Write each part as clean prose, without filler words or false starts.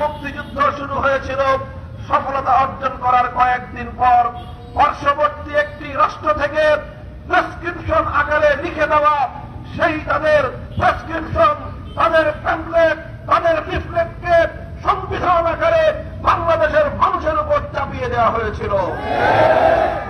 মুক্তিযুদ্ধ শুরু হয়েছিল সফলতা অর্জন করার কয়েকদিন পর পার্শ্ববর্তী একটি রাষ্ট্র থেকে প্রেসক্রিপশন আকারে লিখে দেওয়া সেই তাদের প্রেসক্রিপশন, তাদের প্যাম্পলেট, তাদের লিফলেটকে সংবিধান আকারে বাংলাদেশের মানুষের উপর চাপিয়ে দেওয়া হয়েছিল।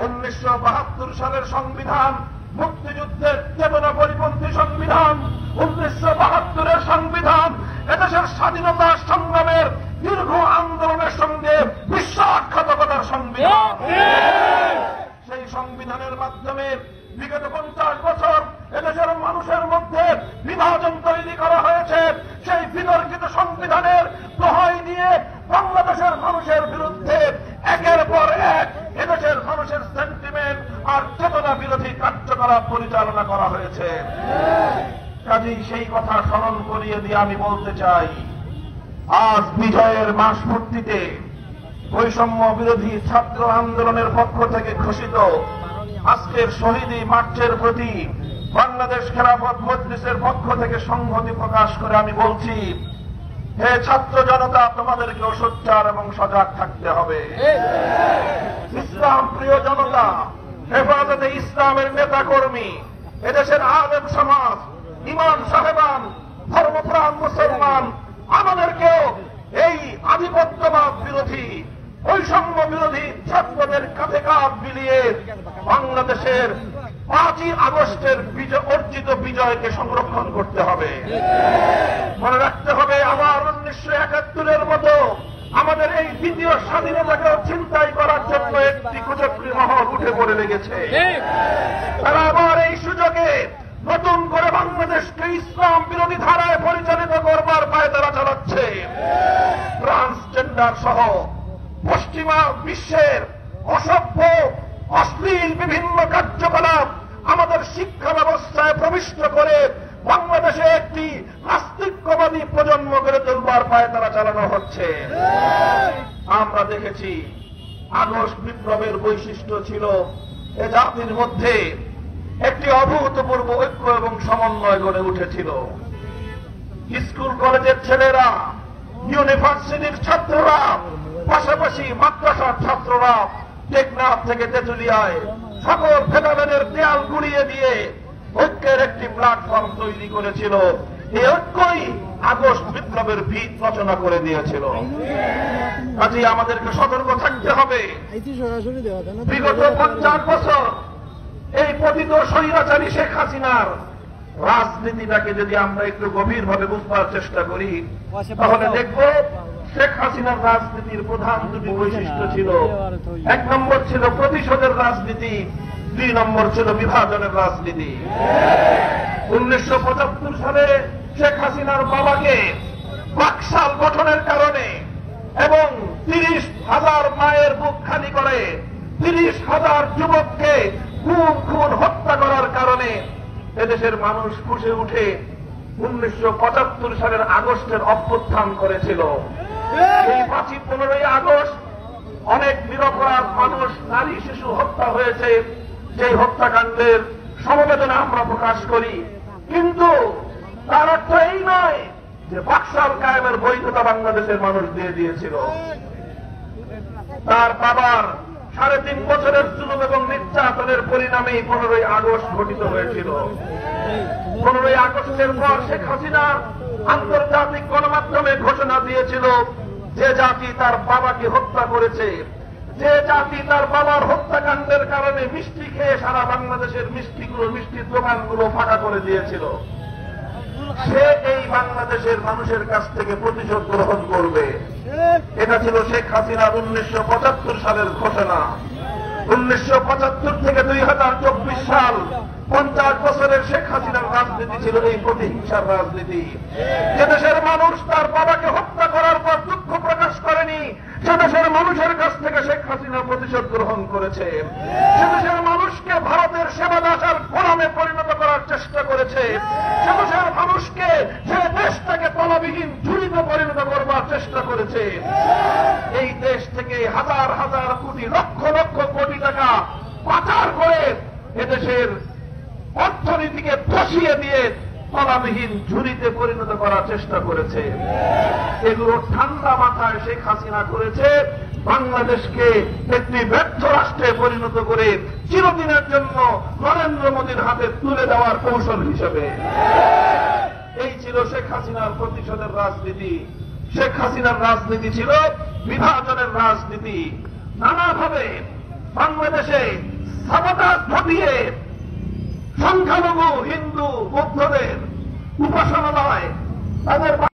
1972 সালের সংবিধান মুক্তিযুদ্ধের চেতনা পরিপন্থী সংবিধান, 1972-এর সংবিধান এদেশের স্বাধীনতা সংগ্রামের দীর্ঘ আন্দোলনের সঙ্গে বিশ্বাসঘাতকতার সংবিধান। সেই সংবিধানের মাধ্যমে বিগত 50 বছর এদেশের মানুষের মধ্যে বিভাজন তৈরি করা হয়েছে। সেই বিতর্কিত সংবিধানের দোহাই দিয়ে বাংলাদেশের মানুষের বিরুদ্ধে একের পর এক এদেশের মানুষের সেন্টিমেন্ট আর চেতনা বিরোধী কার্যকলাপ পরিচালনা করা হয়েছে। কাজেই সেই কথা স্মরণ করিয়ে দিয়ে আমি বলতে চাই, আজ বিজয়ের মাস পূর্তিতে বৈষম্য বিরোধী ছাত্র আন্দোলনের পক্ষ থেকে ঘোষিত আজকের শহীদী মার্চের প্রতি বাংলাদেশ খেলাফত মজলিসের পক্ষ থেকে সংহতি প্রকাশ করে আমি বলছি, হে ছাত্র জনতা, তোমাদেরকেও সোচ্চার এবং সজাগ থাকতে হবে। ইসলাম প্রিয় জনতা, হেফাজতে ইসলামের নেতা কর্মী, এদেশের আলেম সমাজ, ইমাম সাহেবান, ধর্মপ্রাণ মুসলমান, আমাদেরকেও এই আধিপত্যবাদ বিরোধী, বৈষম্য বিরোধী ছাত্রদের কাঁধে কাঁধ মিলিয়ে বাংলাদেশের 5ই আগস্টের অর্জিত বিজয়কে সংরক্ষণ করতে হবে। মনে রাখতে হবে, আবার 1971-এর মতো আমাদের এই দ্বিতীয় স্বাধীনতাকে ছিনতাই করার জন্য একটি কুচক্রী মহল উঠে পড়ে লেগেছে। তারা আবার এই সুযোগে নতুন করে বাংলাদেশকে ইসলাম বিরোধী ধারায় পরিচালিত করবার পায়তারা চালাচ্ছে। ট্রান্সজেন্ডার সহ পশ্চিমা বিশ্বের অসভ্য অশ্লীল বিভিন্ন কার্যকলাপ আমাদের শিক্ষা ব্যবস্থায় প্রবিষ্ট করে বাংলাদেশে একটি নাস্তিক্যবাদী প্রজন্ম গড়ে তোলবার পায়তারা চালানো হচ্ছে। আমরা দেখেছি আগস্ট বিপ্লবের বৈশিষ্ট্য ছিল এ জাতির মধ্যে একটি অভূতপূর্ব ঐক্য এবং সমন্বয় গড়ে উঠেছিল। স্কুল কলেজের ছেলেরা, ইউনিভার্সিটির ছাত্ররা, পাশাপাশি মাদ্রাসার ছাত্ররা টেকনাফ থেকে তেঁতুলিয়ায় সকল ভেদাভেদের দেয়াল গুড়িয়ে দিয়ে ঐক্যের একটি প্ল্যাটফর্ম তৈরি করেছিল। এই ঐক্যই আগস্ট বিপ্লবের ভিত রচনা করে দিয়েছিল। কাজেই আমাদেরকে সতর্ক থাকতে হবে। বিগত 50 বছর এই পতিত স্বৈরাচারী শেখ হাসিনার রাজনীতিটাকে যদি আমরা একটু গভীরভাবে বুঝবার চেষ্টা করি, তাহলে দেখব শেখ হাসিনার রাজনীতির প্রধান দুটি বৈশিষ্ট্য ছিল। 1 নম্বর ছিল প্রতিশোধের রাজনীতি, 2 নম্বর ছিল বিভাজনের রাজনীতি। 1975 সালে শেখ হাসিনার বাবাকে বাকশাল গঠনের কারণে এবং 30,000 মায়ের বুক খালি করে 30,000 যুবককে খুন হত্যা করার কারণে এদেশের মানুষ ফুঁসে উঠে 1975 সালের আগস্টের অভ্যুত্থান করেছিল। এই 15ই আগস্ট অনেক নিরপরাধ মানুষ, নারী, শিশু হত্যা হয়েছে। সেই হত্যাকাণ্ডের সমবেদনা আমরা প্রকাশ করি, কিন্তু তার অর্থ এই নয় যে বাকশাল কায়েমের বৈধতা বাংলাদেশের মানুষ দিয়ে দিয়েছিল। তার বাবার 3.5 বছরের জুলুম এবং নির্যাতনের পরিণামেই 15ই আগস্ট ঘটিত হয়েছিল। 15ই আগস্টের পর শেখ হাসিনা আন্তর্জাতিক গণমাধ্যমে ঘোষণা দিয়েছিল, যে জাতি তার বাবাকে হত্যা করেছে, যে জাতি তার বাবার হত্যাকাণ্ডের কারণে মিষ্টি খেয়ে সারা বাংলাদেশের মিষ্টির দোকানগুলো ফাঁকা করে দিয়েছিল, সে এই বাংলাদেশের মানুষের কাছ থেকে প্রতিশোধ গ্রহণ করবে। এটা ছিল শেখ হাসিনার 1975 সালের ঘোষণা। 1975 থেকে 2024 সাল 50 বছরের শেখ হাসিনার রাজনীতি ছিল এই প্রতিহিংসার রাজনীতি। যে দেশের মানুষ তার বাবাকে হত্যা করার পর দুঃখ প্রকাশ করেনি, সে দেশের মানুষের কাছ থেকে শেখ হাসিনা প্রতিশোধ গ্রহণ করেছে। সে দেশের মানুষকে ভারতের সেবা দাসার গোলামে পরিণত করার চেষ্টা করেছে। সে দেশের মানুষকে, সে দেশটাকে তলাবিহীন ঝুড়িতে পরিণত করবার চেষ্টা করেছে। এই দেশ থেকে হাজার হাজার কোটি, লক্ষ লক্ষ কোটি টাকা পাচার করে এদেশের অর্থনীতিকে ধসিয়ে দিয়ে তলাবিহীন ঝুড়িতে পরিণত করার চেষ্টা করেছে। এগুলো ঠান্ডা মাথায় শেখ হাসিনা করেছে বাংলাদেশকে একটি ব্যর্থ রাষ্ট্রে পরিণত করে চিরদিনের জন্য নরেন্দ্র মোদীর হাতে তুলে দেওয়ার কৌশল হিসেবে। এই ছিল শেখ হাসিনার প্রতিশোধের রাজনীতি। শেখ হাসিনার রাজনীতি ছিল বিভাজনের রাজনীতি। নানাভাবে বাংলাদেশে সাবোটাজ ঘটিয়ে সংখ্যালঘু হিন্দু বৌদ্ধদের উপাসনালয় তাদের